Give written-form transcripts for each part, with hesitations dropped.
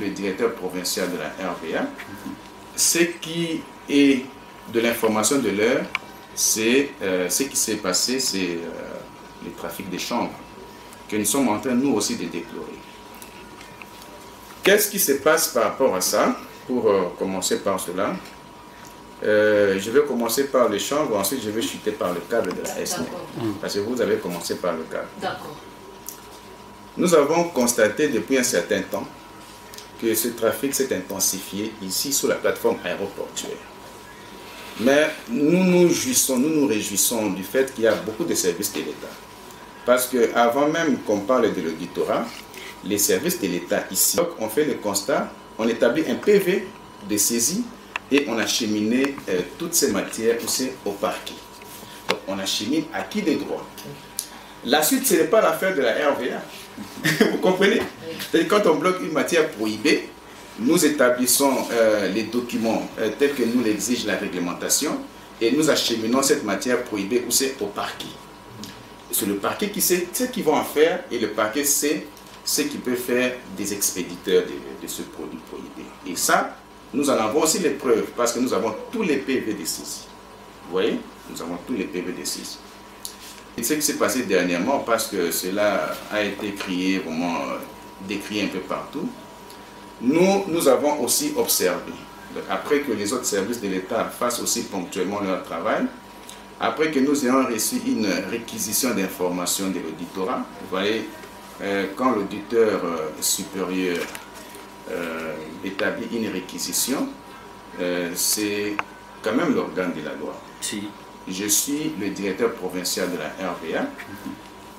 le directeur provincial de la RVA. Ce qui est de l'information de l'heure, c'est ce qui s'est passé, c'est le trafic des chambres, que nous sommes en train, nous aussi, de déplorer. Qu'est-ce qui se passe par rapport à ça? Pour commencer par cela, je vais commencer par les chambres, ensuite je vais chuter par le cadre de la SNE. Parce que vous avez commencé par le cadre. D'accord. Nous avons constaté depuis un certain temps que ce trafic s'est intensifié ici sur la plateforme aéroportuaire. Mais nous nous réjouissons du fait qu'il y a beaucoup de services de l'État. Parce qu'avant même qu'on parle de l'auditorat, les services de l'État ici, on fait le constat, on établit un PV de saisie et on achemine toutes ces matières aussi au parquet. Donc on achemine à qui des droits. La suite, ce n'est pas l'affaire de la RVA. Vous comprenez? C'est-à-dire quand on bloque une matière prohibée, nous établissons les documents tels que nous l'exige la réglementation et nous acheminons cette matière prohibée aussi au parquet. C'est le parquet qui sait ce qu'ils vont en faire et le parquet sait ce qu'il peut faire des expéditeurs de ce produit prohibé. Et ça, nous en avons aussi les preuves parce que nous avons tous les PV de saisie. Vous voyez? Nous avons tous les PV de saisie. Et ce qui s'est passé dernièrement, parce que cela a été crié, vraiment décrié un peu partout, nous avons aussi observé, après que les autres services de l'État fassent aussi ponctuellement leur travail, après que nous ayons reçu une réquisition d'informations de l'auditorat, vous voyez, quand l'auditeur supérieur établit une réquisition, c'est quand même l'organe de la loi. Si. Je suis le directeur provincial de la RVA.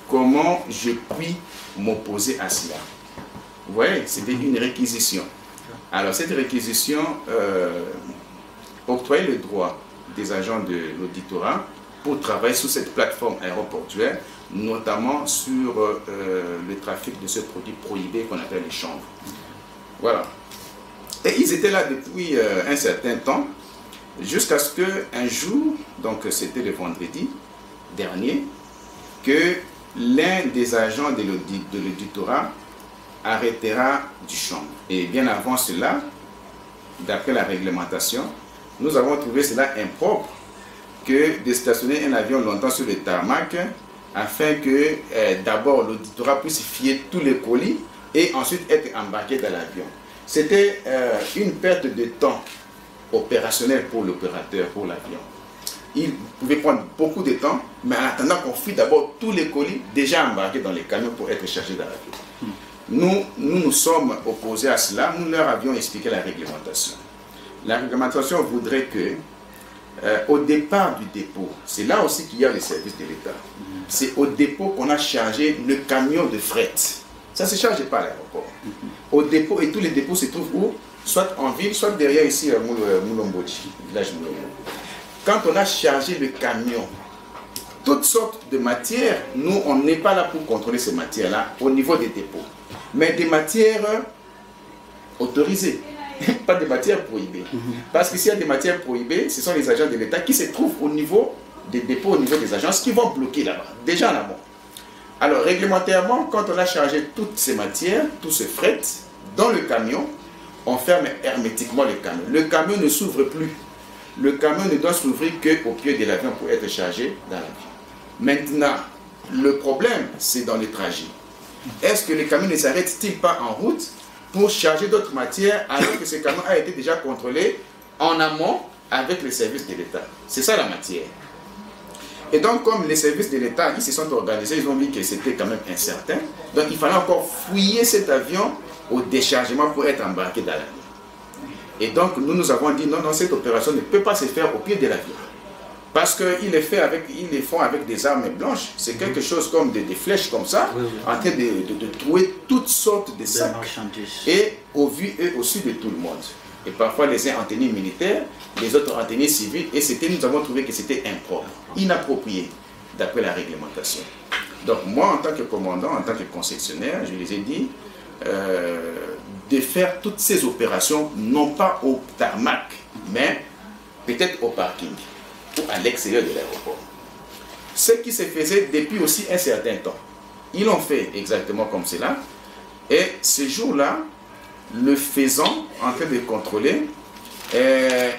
Comment je puis m'opposer à cela? Vous voyez, c'était une réquisition. Alors cette réquisition octroyait le droit des agents de l'auditorat pour travailler sur cette plateforme aéroportuaire, notamment sur le trafic de ce produit prohibé qu'on appelle les chambres. Voilà. Et ils étaient là depuis un certain temps, jusqu'à ce qu'un jour, donc c'était le vendredi dernier, que l'un des agents de l'auditorat arrêtera du chambre. Et bien avant cela, d'après la réglementation, nous avons trouvé cela impropre que de stationner un avion longtemps sur le tarmac afin que d'abord l'auditorat puisse fier tous les colis et ensuite être embarqué dans l'avion. C'était une perte de temps opérationnel pour l'opérateur, pour l'avion. Il pouvait prendre beaucoup de temps, mais en attendant qu'on fuit d'abord tous les colis déjà embarqués dans les camions pour être chargés dans l'avion. Nous sommes opposés à cela. Nous leur avions expliqué la réglementation. La réglementation voudrait que, au départ du dépôt, c'est là aussi qu'il y a les services de l'État. C'est au dépôt qu'on a chargé le camion de fret. Ça ne se charge pas à l'aéroport. Au dépôt, et tous les dépôts se trouvent où? Soit en ville, soit derrière ici, Moulomboji, village Moulombo. Quand on a chargé le camion, toutes sortes de matières, nous, on n'est pas là pour contrôler ces matières-là au niveau des dépôts. Mais des matières autorisées, pas des matières prohibées. Parce que s'il y a des matières prohibées, ce sont les agents de l'État qui se trouvent au niveau des dépôts, au niveau des agences, qui vont bloquer là-bas, déjà en amont. Alors, réglementairement, quand on a chargé toutes ces matières, tout ce fret, dans le camion, on ferme hermétiquement le camion. Le camion ne s'ouvre plus. Le camion ne doit s'ouvrir qu'au pied de l'avion pour être chargé dans l'avion. Maintenant, le problème, c'est dans les trajets. Est-ce que le camion ne s'arrête-t-il pas en route pour charger d'autres matières alors que ce camion a été déjà contrôlé en amont avec les services de l'État? C'est ça la matière. Et donc, comme les services de l'État, ils se sont organisés, ils ont vu que c'était quand même incertain. Donc, il fallait encore fouiller cet avion au déchargement pour être embarqué dans l'avion. Et donc, nous avons dit non, non, cette opération ne peut pas se faire au pied de l'avion. Parce qu'ils les font avec des armes blanches. C'est quelque chose comme des flèches comme ça, en train de trouver toutes sortes de sacs. Et au vu et au su de tout le monde. Et parfois les uns en tenue militaire, les autres en tenue civile. Et nous avons trouvé que c'était impropre, inapproprié, d'après la réglementation. Donc moi, en tant que commandant, en tant que concessionnaire, je les ai dit de faire toutes ces opérations, non pas au tarmac, mais peut-être au parking ou à l'extérieur de l'aéroport. Ce qui se faisait depuis aussi un certain temps. Ils l'ont fait exactement comme cela. Et ce jour-là, le faisant, en train de contrôler,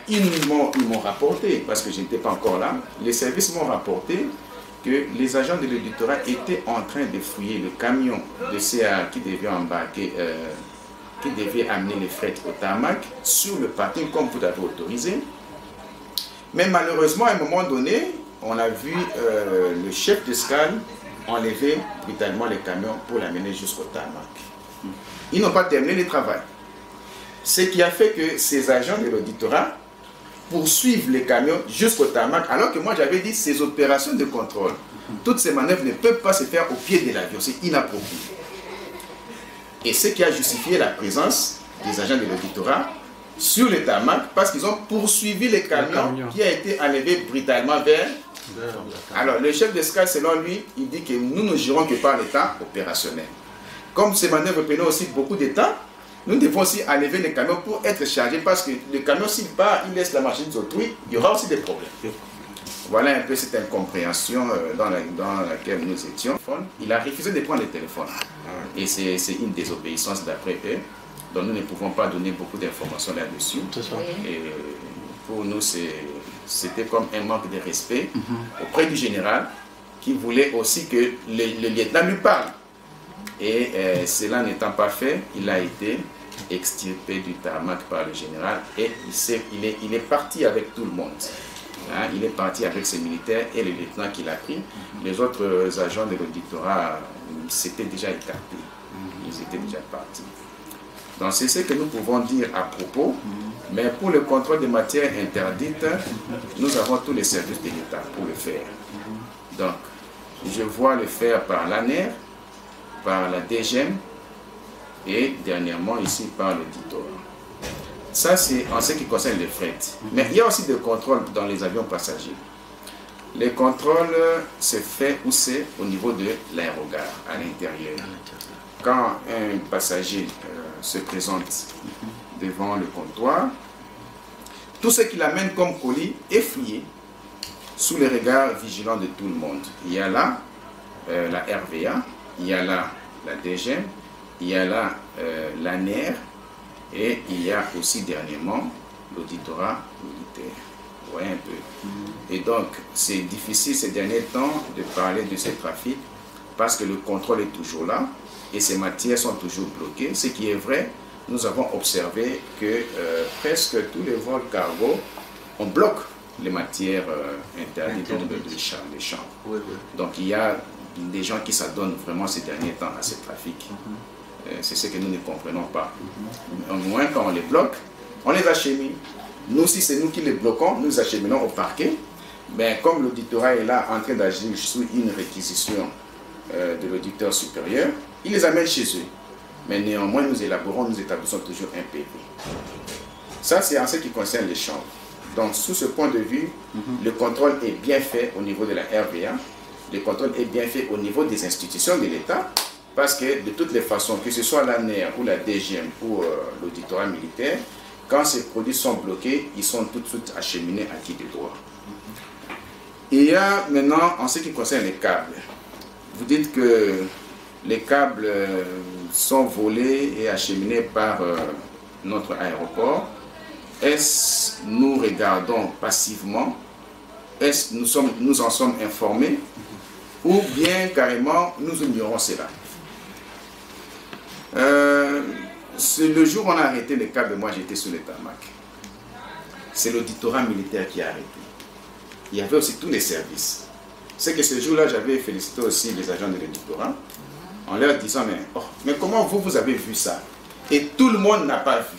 ils m'ont rapporté, parce que je n'étais pas encore là, les services m'ont rapporté que les agents de l'auditorat étaient en train de fouiller le camion de CA qui devait embarquer, qui devait amener les fret au tarmac sur le parking comme vous l'avez autorisé. Mais malheureusement, à un moment donné, on a vu le chef d'escale enlever brutalement les camions pour l'amener jusqu'au tarmac. Ils n'ont pas terminé le travail. Ce qui a fait que ces agents de l'auditorat poursuivent les camions jusqu'au tarmac, alors que moi j'avais dit ces opérations de contrôle, toutes ces manœuvres ne peuvent pas se faire au pied de l'avion, c'est inapproprié. Et ce qui a justifié la présence des agents de l'auditorat sur le tarmac, parce qu'ils ont poursuivi les camions qui a été enlevé brutalement vers... Alors le chef d'escale, selon lui, il dit que nous ne gérons que par l'état opérationnel. Comme ces manœuvres prenaient aussi beaucoup de temps, nous devons aussi enlever les camions pour être chargés, parce que le camion, s'il part, il laisse la marchandise autrui, il y aura aussi des problèmes. Voilà un peu cette incompréhension dans laquelle nous étions. Il a refusé de prendre le téléphone. Et c'est une désobéissance d'après eux. Donc nous ne pouvons pas donner beaucoup d'informations là-dessus. Et pour nous, c'était comme un manque de respect auprès du général, qui voulait aussi que le lieutenant lui parle. Et cela n'étant pas fait, il a été extirpé du tarmac par le général et il est parti avec tout le monde. Hein, il est parti avec ses militaires et le lieutenant qu'il a pris. Les autres agents de l'auditorat s'étaient déjà écartés. Ils étaient déjà partis. Donc c'est ce que nous pouvons dire à propos. Mais pour le contrôle des matières interdites, nous avons tous les services de l'État pour le faire. Donc, je vois le faire par l'ANER, par la DGM et dernièrement ici par l'auditorat. Ça, c'est en ce qui concerne les fret. Mais il y a aussi des contrôles dans les avions passagers. Les contrôles se font où c'est au niveau de l'aérogare, à l'intérieur. Quand un passager se présente devant le comptoir, tout ce qu'il amène comme colis est fouillé sous les regards vigilants de tout le monde. Il y a là la RVA, il y a là la DGM, il y a là l'ANER et il y a aussi dernièrement l'auditorat militaire. Vous voyez un peu. Et donc, c'est difficile ces derniers temps de parler de ce trafic parce que le contrôle est toujours là et ces matières sont toujours bloquées. Ce qui est vrai, nous avons observé que presque tous les vols cargo, on bloque les matières interdites de champs. Donc, il y a des gens qui s'adonnent vraiment ces derniers temps à ce trafic. C'est ce que nous ne comprenons pas. Au moins, quand on les bloque, on les achemine. Nous, si c'est nous qui les bloquons, nous acheminons au parquet. Mais comme l'auditorat est là en train d'agir sous une réquisition de l'auditeur supérieur, il les amène chez eux. Mais néanmoins, nous établissons toujours un PV. Ça, c'est en ce qui concerne les chambres. Donc, sous ce point de vue, le contrôle est bien fait au niveau de la RVA. Le contrôle est bien fait au niveau des institutions de l'État, parce que de toutes les façons, que ce soit l'ANER ou la DGM ou l'auditorat militaire, quand ces produits sont bloqués, ils sont tout de suite acheminés à qui de droit. Il y a maintenant, en ce qui concerne les câbles, vous dites que les câbles sont volés et acheminés par notre aéroport. Est-ce que nous regardons passivement? Est-ce que nous en sommes informés? Ou bien carrément nous ignorons cela? Le jour où on a arrêté les câbles, moi j'étais sur le tarmac. C'est l'auditorat militaire qui a arrêté. Il y avait aussi tous les services. C'est que ce jour-là, j'avais félicité aussi les agents de l'auditorat en leur disant, mais comment vous avez vu ça? Et tout le monde n'a pas vu.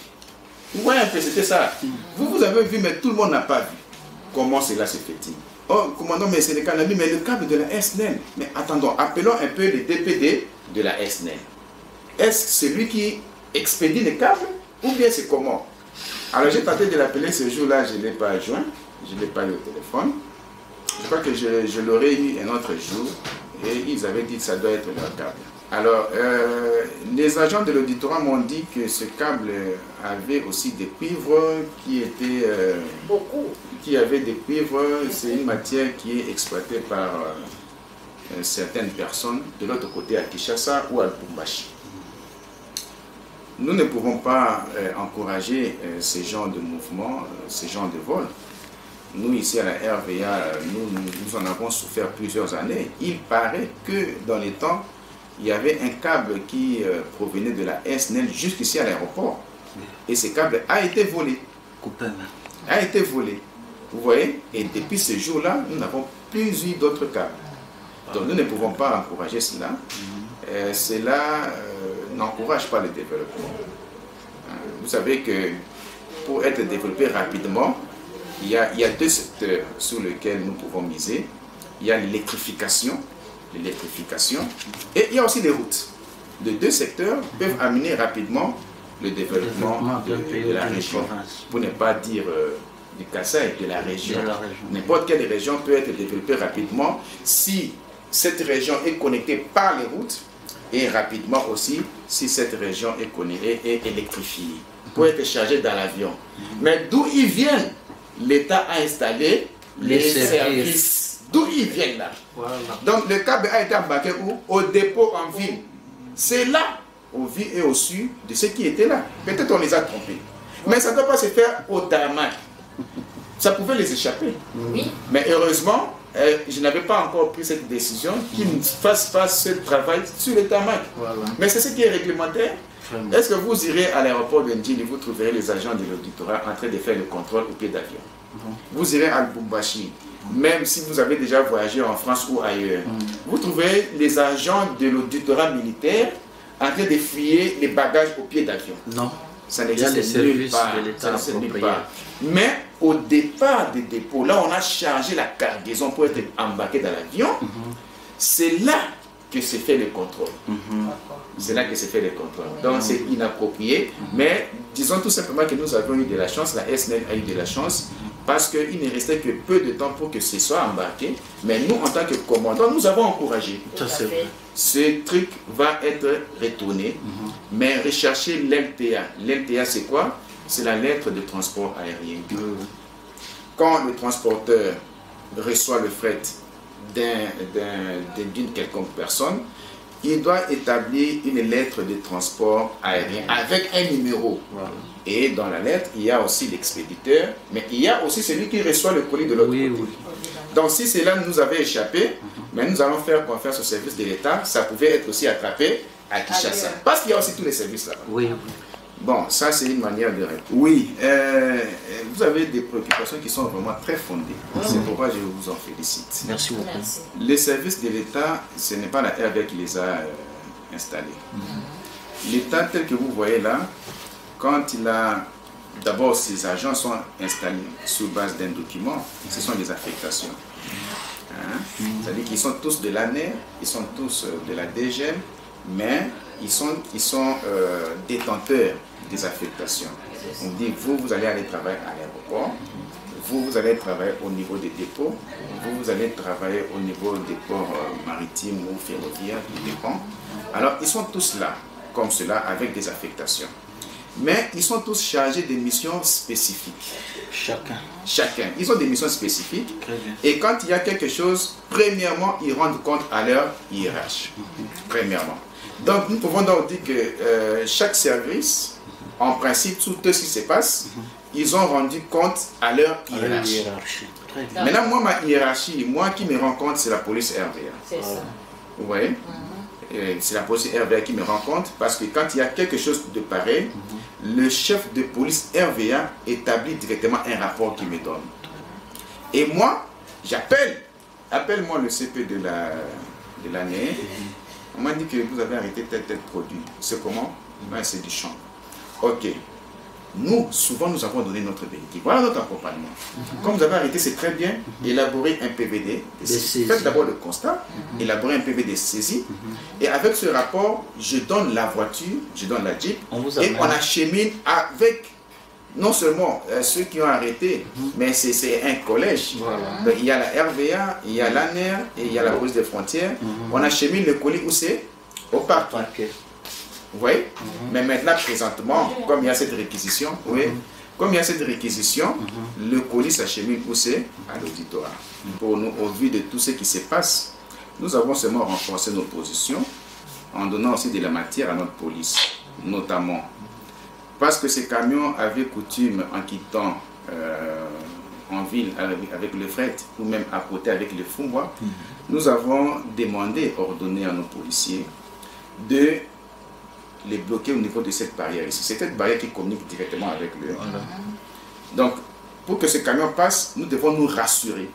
Vous voyez un peu, c'était ça. Vous avez vu, mais tout le monde n'a pas vu. Comment cela se fait-il? Oh, commandant, mais c'est le câble, mais le câble de la SNEL. Mais attendons, appelons un peu les DPD de la SNEL. Est-ce que c'est lui qui expédie les câbles ou bien c'est comment? Alors j'ai tenté de l'appeler ce jour-là, je ne l'ai pas joint, je ne l'ai pas eu au téléphone. Je crois que je l'aurais eu un autre jour et ils avaient dit que ça doit être leur câble. Alors, les agents de l'auditorat m'ont dit que ce câble avait aussi des cuivres qui étaient... qui avaient des cuivres, c'est une matière qui est exploitée par certaines personnes de l'autre côté à Kinshasa ou à Lubumbashi. Nous ne pouvons pas encourager ces genres de mouvements, ces genres de vols. Nous, ici à la RVA, nous en avons souffert plusieurs années. Il paraît que dans les temps, il y avait un câble qui provenait de la SNEL jusqu'ici à l'aéroport. Et ce câble a été volé. Coupé. A été volé. Vous voyez? Et depuis ce jour-là, nous n'avons plus eu d'autres câbles. Donc nous ne pouvons pas encourager cela. Cela n'encourage pas le développement. Vous savez que pour être développé rapidement, il y a deux secteurs sur lesquels nous pouvons miser. Il y a l'électrification, et il y a aussi les routes. Les deux secteurs peuvent amener rapidement le développement de la région. Pour ne pas dire du Kassai, de la région. N'importe quelle région peut être développée rapidement si cette région est connectée par les routes et rapidement aussi si cette région est électrifiée pour être chargée dans l'avion. Mais d'où ils viennent? L'État a installé les services. D'où ils viennent là? Voilà. Donc le câble a été embarqué où? Au dépôt en ville. C'est là, au vu et au su de ceux qui étaient là. Peut-être on les a trompés. Mais ça ne doit pas se faire au tarmac. Ça pouvait les échapper. Oui. Mais heureusement, je n'avais pas encore pris cette décision qu'ils ne fassent pas ce travail sur le tarmac. Voilà. Mais c'est ce qui est réglementaire. Est-ce que vous irez à l'aéroport de Ndjili, vous trouverez les agents de l'auditorat en train de faire le contrôle au pied d'avion? Vous irez à Lubumbashi, même si vous avez déjà voyagé en France ou ailleurs, vous trouverez les agents de l'auditorat militaire en train de fouiller les bagages au pied d'avion? Non. Ça n'existe nulle part. Mais au départ des dépôts, là on a chargé la cargaison pour être embarqué dans l'avion, c'est là que se fait le contrôle. C'est là que se fait le contrôle. Donc c'est inapproprié, mais disons tout simplement que nous avons eu de la chance, la SNEL a eu de la chance, parce qu'il ne restait que peu de temps pour que ce soit embarqué. Mais nous, en tant que commandant, nous avons encouragé. Ce truc va être retourné, mais recherchez l'LTA. L'LTA, c'est quoi? C'est la lettre de transport aérien. Quand le transporteur reçoit le fret d'une quelconque personne, il doit établir une lettre de transport aérien avec un numéro. Voilà. Et dans la lettre, il y a aussi l'expéditeur, mais il y a aussi celui qui reçoit le colis de l'autre côté. Donc si cela nous avait échappé, mais nous allons faire confiance au service de l'État, ça pouvait être aussi attrapé à Kinshasa. Parce qu'il y a aussi tous les services là-bas. Bon, ça c'est une manière de répondre. Oui, vous avez des préoccupations qui sont vraiment très fondées. C'est pourquoi je vous en félicite. Merci beaucoup. Les services de l'État, ce n'est pas la RVA qui les a installés. L'État tel que vous voyez là, quand il a... D'abord, ces agents sont installés sur base d'un document, ce sont des affectations. C'est-à-dire qu'ils sont tous de l'ANER, ils sont tous de la DGM, mais ils sont détenteurs des affectations. On dit, vous allez aller travailler à l'aéroport, vous allez travailler au niveau des dépôts, vous allez travailler au niveau des ports maritimes ou ferroviaires, tout dépend. Alors, ils sont tous là, comme cela, avec des affectations. Mais ils sont tous chargés de missions spécifiques. Chacun. Ils ont des missions spécifiques. Et quand il y a quelque chose, premièrement, ils rendent compte à leur hiérarchie. Premièrement. Donc, nous pouvons donc dire que chaque service, en principe, tout ce qui se passe, ils ont rendu compte à leur hiérarchie. Maintenant, moi, ma hiérarchie, moi qui me rends compte, c'est la police RVA. C'est ça. Vous voyez? C'est la police RVA qui me rend compte parce que quand il y a quelque chose de pareil, le chef de police RVA établit directement un rapport qui me donne. Et moi, appelle-moi le CP de l'année. On m'a dit que vous avez arrêté tel produit. C'est comment? C'est du champ. Ok. Nous, souvent, nous avons donné notre verdict. Voilà notre accompagnement. Comme vous avez arrêté, c'est très bien. Élaborer un PVD. Faites d'abord le constat. Élaborer un PVD saisi. Et avec ce rapport, je donne la voiture, je donne la Jeep. Et on achemine avec, non seulement ceux qui ont arrêté, mais c'est un collège. Donc, il y a la RVA, il y a l'ANER et il y a la police des frontières. On achemine le colis où c'est? Au parquet. Vous voyez? Mais maintenant, présentement, comme il y a cette réquisition, le colis s'achemine où c'est? À l'auditoire. Pour nous, au vu de tout ce qui se passe, nous avons seulement renforcé nos positions en donnant aussi de la matière à notre police. notamment. Parce que ces camions avaient coutume, en quittant en ville avec le fret, ou même à côté avec le fumbois, nous avons demandé, ordonné à nos policiers, de les bloquer au niveau de cette barrière ici. C'est cette barrière qui communique directement avec le... Donc, pour que ce camion passe, nous devons nous rassurer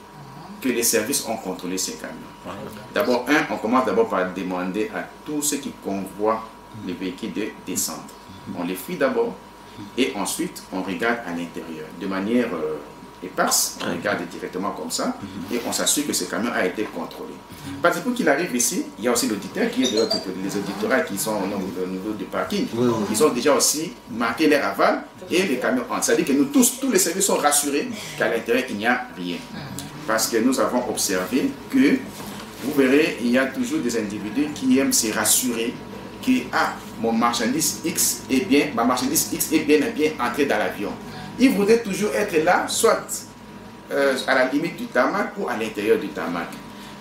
que les services ont contrôlé ces camions. D'abord, on commence d'abord par demander à tous ceux qui convoient les véhicules de descendre. On les fuit d'abord et ensuite on regarde à l'intérieur de manière éparse, on regarde directement comme ça et on s'assure que ce camion a été contrôlé. Parce que pour qu'il arrive ici, il y a aussi l'auditeur qui est de l'autre côté, les auditeurs qui sont au niveau du parking. Ils ont déjà aussi marqué leur aval et les camions entrent. C'est-à-dire que nous tous les services sont rassurés qu'à l'intérieur il n'y a rien. Parce que nous avons observé que, vous verrez, il y a toujours des individus qui aiment se rassurer que mon marchandise X est bien, ma marchandise X est bien entrée dans l'avion. Ils voudraient toujours être là, soit à la limite du tarmac ou à l'intérieur du tarmac.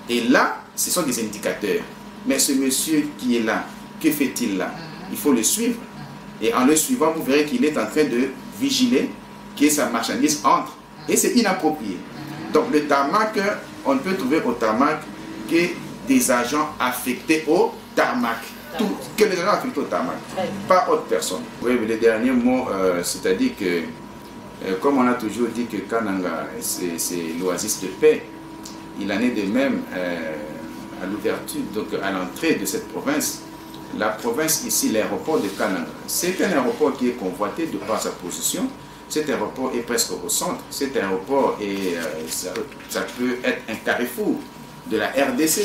Et là, ce sont des indicateurs. Mais ce monsieur qui est là, que fait-il là? Il faut le suivre. Et en le suivant, vous verrez qu'il est en train de vigiler que sa marchandise entre. Et c'est inapproprié. Donc le tarmac, on ne peut trouver au tarmac que des agents affectés au tarmac. Que les agents affectés au tarmac, pas autre personne. Oui, mais le dernier mot, c'est-à-dire que, comme on a toujours dit que Kananga, c'est l'oasis de paix, il en est de même à l'ouverture, donc à l'entrée de cette province. La province ici, l'aéroport de Kananga, c'est un aéroport qui est convoité de par sa position. Cet aéroport est presque au centre. Cet aéroport, ça peut être un carrefour de la RDC.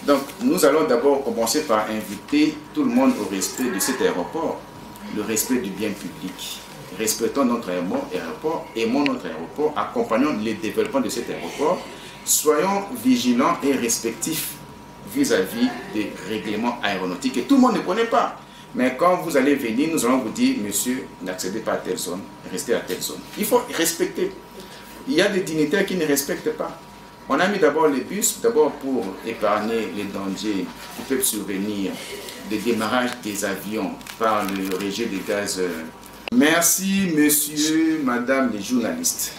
Donc, nous allons d'abord commencer par inviter tout le monde au respect de cet aéroport, le respect du bien public. Respectons notre aéroport, aimons notre aéroport, accompagnons le développement de cet aéroport. Soyons vigilants et respectifs vis-à-vis des règlements aéronautiques que tout le monde ne connaît pas. Mais quand vous allez venir, nous allons vous dire, monsieur, n'accédez pas à telle zone, restez à telle zone. Il faut respecter. Il y a des dignitaires qui ne respectent pas. On a mis d'abord les bus, d'abord pour épargner les dangers qui peuvent survenir des démarrages des avions par le rejet des gaz. Merci, monsieur, madame les journalistes.